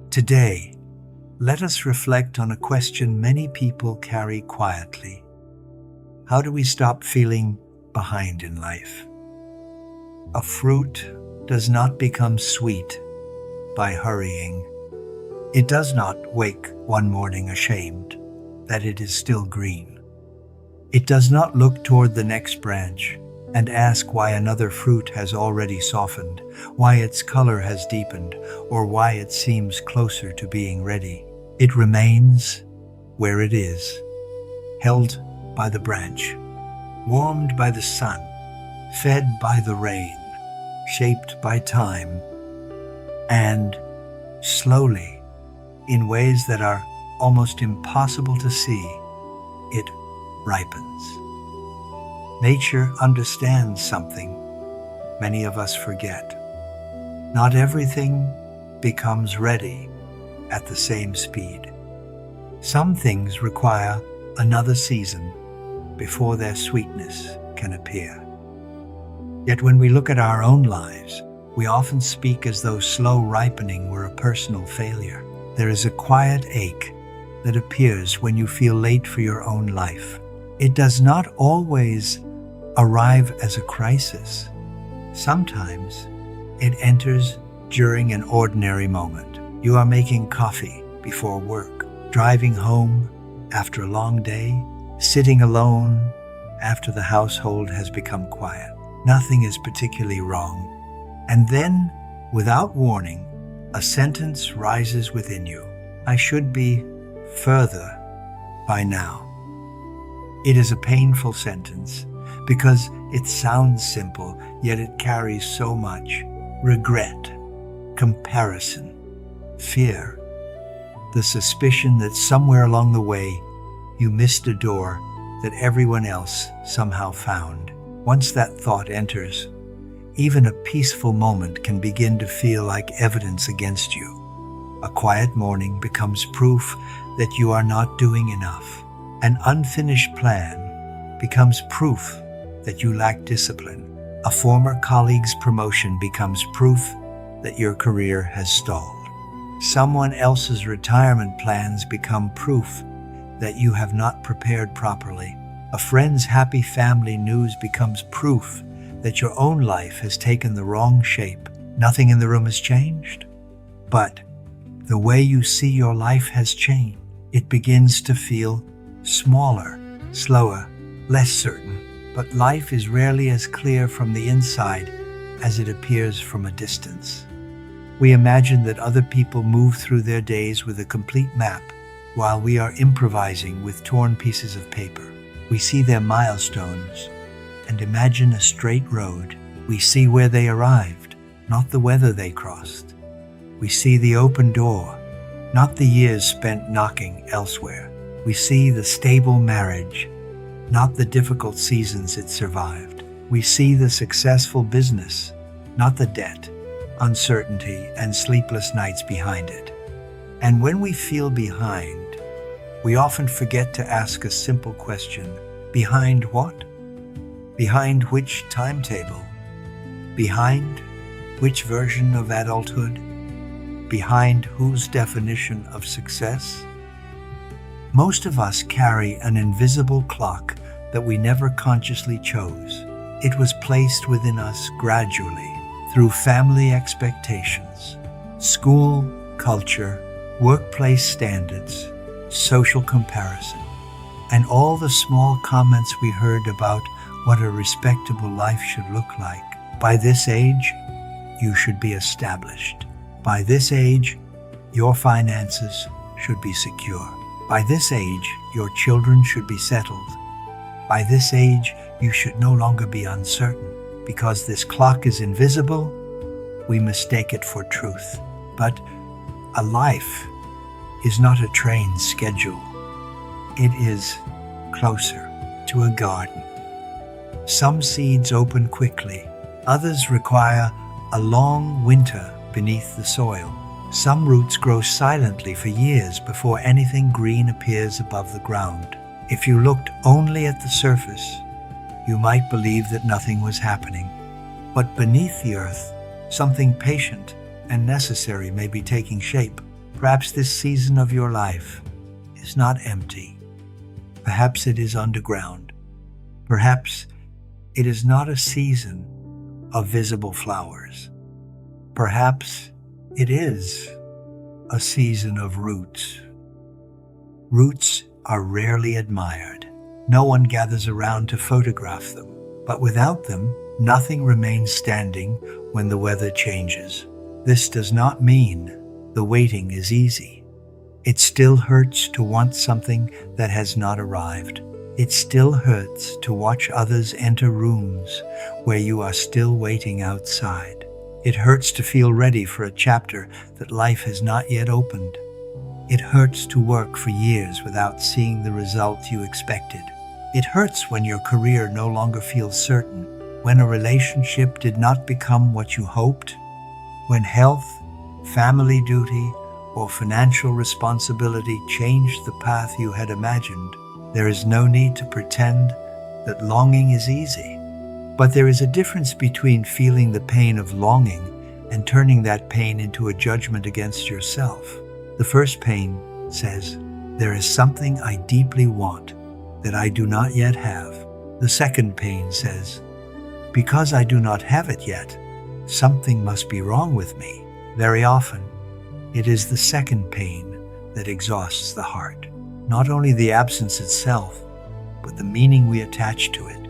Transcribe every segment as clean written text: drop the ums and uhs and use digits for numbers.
Today, let us reflect on a question many people carry quietly. How do we stop feeling behind in life? A fruit does not become sweet by hurrying. It does not wake one morning ashamed that it is still green. It does not look toward the next branch and ask why another fruit has already softened, why its color has deepened, or why it seems closer to being ready. It remains where it is, held by the branch, warmed by the sun, fed by the rain, shaped by time, and slowly, in ways that are almost impossible to see, it ripens. Nature understands something many of us forget. Not everything becomes ready at the same speed. Some things require another season before their sweetness can appear. Yet when we look at our own lives, we often speak as though slow ripening were a personal failure. There is a quiet ache that appears when you feel late for your own life. It does not always arrive as a crisis. Sometimes it enters during an ordinary moment. You are making coffee before work, driving home after a long day, sitting alone after the household has become quiet. Nothing is particularly wrong. And then, without warning, a sentence rises within you. I should be further by now. It is a painful sentence because it sounds simple, yet it carries so much regret, comparison, fear, the suspicion that somewhere along the way you missed a door that everyone else somehow found. Once that thought enters, even a peaceful moment can begin to feel like evidence against you. A quiet morning becomes proof that you are not doing enough. An unfinished plan becomes proof that you lack discipline. A former colleague's promotion becomes proof that your career has stalled. Someone else's retirement plans become proof that you have not prepared properly. A friend's happy family news becomes proof that your own life has taken the wrong shape. Nothing in the room has changed, but the way you see your life has changed. It begins to feel smaller, slower, less certain, but life is rarely as clear from the inside as it appears from a distance. We imagine that other people move through their days with a complete map, while we are improvising with torn pieces of paper. We see their milestones and imagine a straight road. We see where they arrived, not the weather they crossed. We see the open door, not the years spent knocking elsewhere. We see the stable marriage, not the difficult seasons it survived. We see the successful business, not the debt, uncertainty, and sleepless nights behind it. And when we feel behind, we often forget to ask a simple question. Behind what? Behind which timetable? Behind which version of adulthood? Behind whose definition of success? Most of us carry an invisible clock that we never consciously chose. It was placed within us gradually through family expectations, school culture, workplace standards, social comparison, and all the small comments we heard about what a respectable life should look like. By this age, you should be established. By this age, your finances should be secure. By this age, your children should be settled. By this age, you should no longer be uncertain. Because this clock is invisible, we mistake it for truth. But a life is not a train schedule. It is closer to a garden. Some seeds open quickly. Others require a long winter beneath the soil. Some roots grow silently for years before anything green appears above the ground. If you looked only at the surface, you might believe that nothing was happening. But beneath the earth, something patient and necessary may be taking shape. Perhaps this season of your life is not empty. Perhaps it is underground. Perhaps it is not a season of visible flowers. Perhaps it is a season of roots. Roots are rarely admired. No one gathers around to photograph them. But without them, nothing remains standing when the weather changes. This does not mean the waiting is easy. It still hurts to want something that has not arrived. It still hurts to watch others enter rooms where you are still waiting outside. It hurts to feel ready for a chapter that life has not yet opened. It hurts to work for years without seeing the result you expected. It hurts when your career no longer feels certain, when a relationship did not become what you hoped, when health, family duty, or financial responsibility changed the path you had imagined. There is no need to pretend that longing is easy. But there is a difference between feeling the pain of longing and turning that pain into a judgment against yourself. The first pain says, "There is something I deeply want that I do not yet have." The second pain says, "Because I do not have it yet, something must be wrong with me." Very often, it is the second pain that exhausts the heart. Not only the absence itself, but the meaning we attach to it.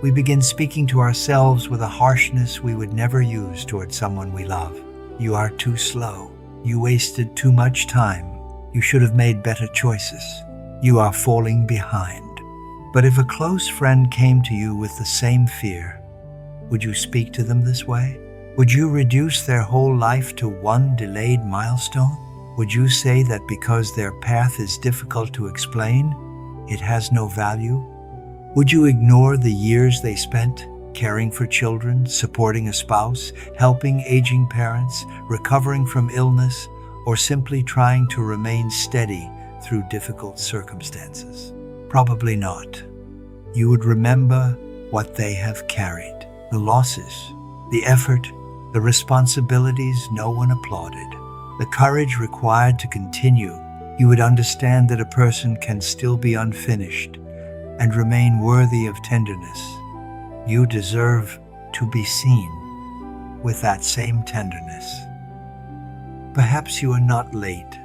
We begin speaking to ourselves with a harshness we would never use toward someone we love. "You are too slow. You wasted too much time. You should have made better choices. You are falling behind." But if a close friend came to you with the same fear, would you speak to them this way? Would you reduce their whole life to one delayed milestone? Would you say that because their path is difficult to explain, it has no value? Would you ignore the years they spent caring for children, supporting a spouse, helping aging parents, recovering from illness, or simply trying to remain steady through difficult circumstances? Probably not. You would remember what they have carried, the losses, the effort, the responsibilities no one applauded, the courage required to continue. You would understand that a person can still be unfinished and remain worthy of tenderness. You deserve to be seen with that same tenderness. Perhaps you are not late.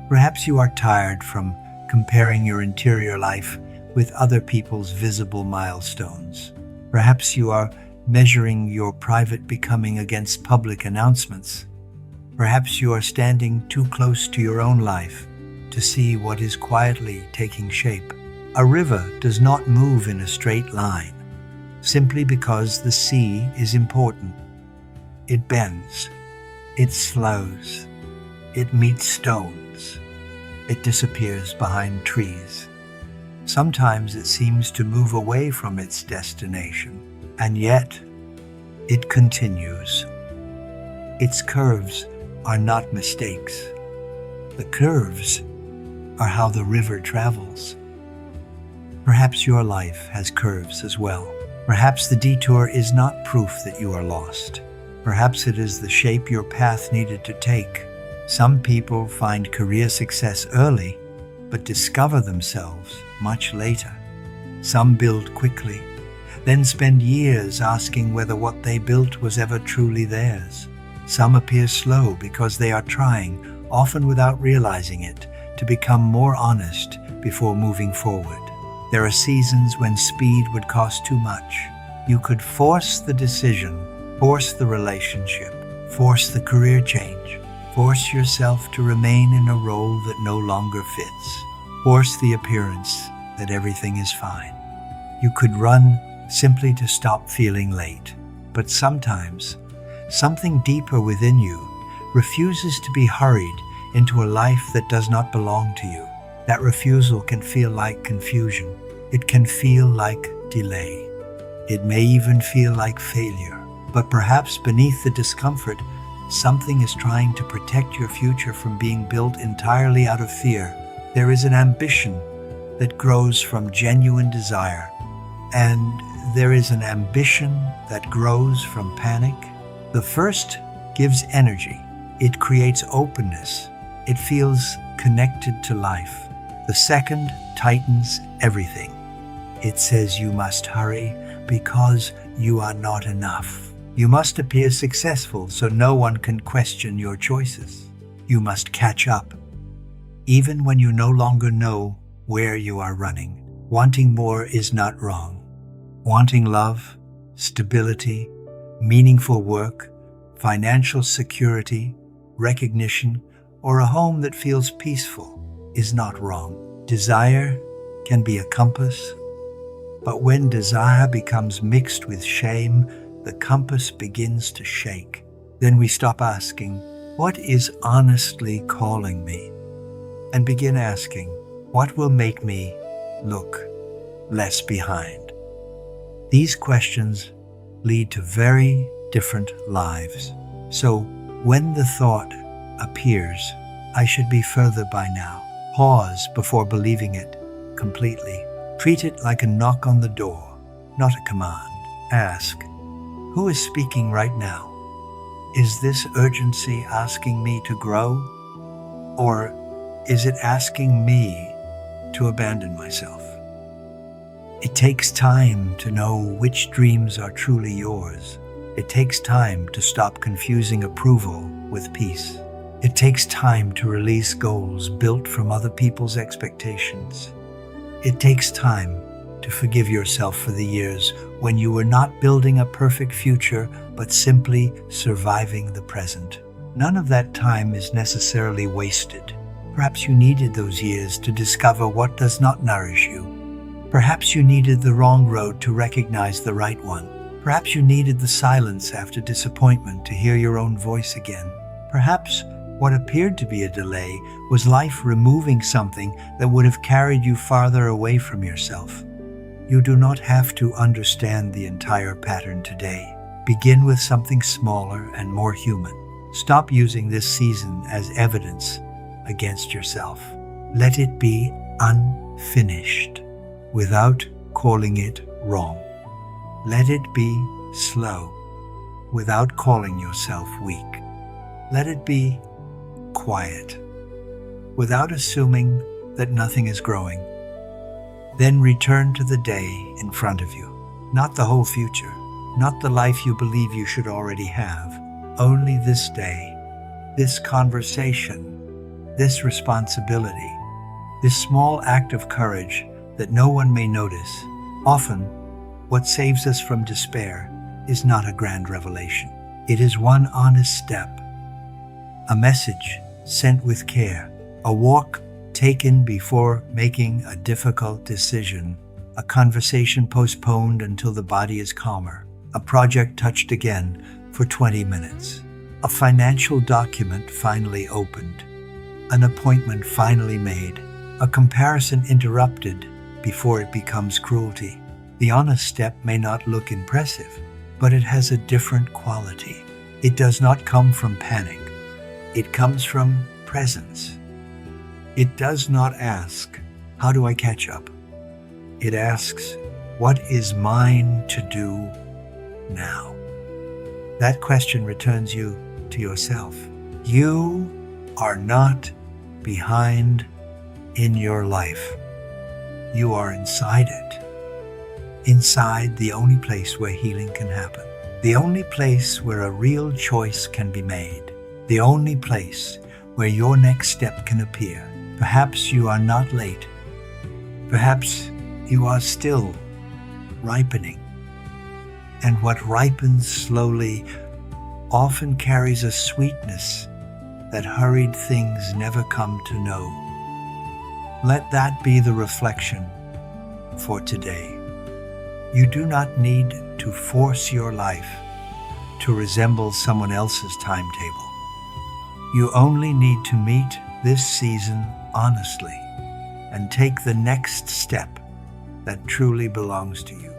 Perhaps you are tired from comparing your interior life with other people's visible milestones. Perhaps you are measuring your private becoming against public announcements. Perhaps you are standing too close to your own life to see what is quietly taking shape. A river does not move in a straight line simply because the sea is important. It bends, it slows, it meets stones, it disappears behind trees. Sometimes it seems to move away from its destination, and yet it continues. Its curves are not mistakes. The curves are how the river travels. Perhaps your life has curves as well. Perhaps the detour is not proof that you are lost. Perhaps it is the shape your path needed to take. Some people find career success early, but discover themselves much later. Some build quickly, then spend years asking whether what they built was ever truly theirs. Some appear slow because they are trying, often without realizing it, to become more honest before moving forward. There are seasons when speed would cost too much. You could force the decision, force the relationship, force the career change, force yourself to remain in a role that no longer fits, force the appearance that everything is fine. You could run simply to stop feeling late. But sometimes, something deeper within you refuses to be hurried into a life that does not belong to you. That refusal can feel like confusion. It can feel like delay. It may even feel like failure. But perhaps beneath the discomfort, something is trying to protect your future from being built entirely out of fear. There is an ambition that grows from genuine desire, and there is an ambition that grows from panic. The first gives energy. It creates openness. it feels connected to life. The second tightens everything. It says you must hurry because you are not enough. You must appear successful so no one can question your choices. You must catch up, even when you no longer know where you are running. Wanting more is not wrong. Wanting love, stability, meaningful work, financial security, recognition, or a home that feels peaceful is not wrong. Desire can be a compass, but when desire becomes mixed with shame, the compass begins to shake. Then we stop asking, what is honestly calling me? And begin asking, what will make me look less behind? These questions lead to very different lives. So when the thought appears, I should be further by now, pause before believing it completely. Treat it like a knock on the door, not a command. Ask, who is speaking right now? Is this urgency asking me to grow? Or is it asking me to abandon myself? It takes time to know which dreams are truly yours. It takes time to stop confusing approval with peace. It takes time to release goals built from other people's expectations. It takes time to forgive yourself for the years when you were not building a perfect future, but simply surviving the present. None of that time is necessarily wasted. Perhaps you needed those years to discover what does not nourish you. Perhaps you needed the wrong road to recognize the right one. Perhaps you needed the silence after disappointment to hear your own voice again. Perhaps what appeared to be a delay was life removing something that would have carried you farther away from yourself. You do not have to understand the entire pattern today. Begin with something smaller and more human. Stop using this season as evidence against yourself. Let it be unfinished without calling it wrong. Let it be slow without calling yourself weak. Let it be quiet without assuming that nothing is growing. Then return to the day in front of you, not the whole future, not the life you believe you should already have, only this day, this conversation, this responsibility, this small act of courage that no one may notice. Often, what saves us from despair is not a grand revelation. It is one honest step, a message sent with care, a walk taken before making a difficult decision, a conversation postponed until the body is calmer, a project touched again for 20 minutes, a financial document finally opened, an appointment finally made, a comparison interrupted before it becomes cruelty. The honest step may not look impressive, but it has a different quality. It does not come from panic. It comes from presence. It does not ask, how do I catch up? It asks, what is mine to do now? That question returns you to yourself. You are not behind in your life. You are inside it. Inside the only place where healing can happen. The only place where a real choice can be made. The only place where your next step can appear. Perhaps you are not late. Perhaps you are still ripening. And what ripens slowly often carries a sweetness that hurried things never come to know. Let that be the reflection for today. You do not need to force your life to resemble someone else's timetable. You only need to meet this season honestly and take the next step that truly belongs to you.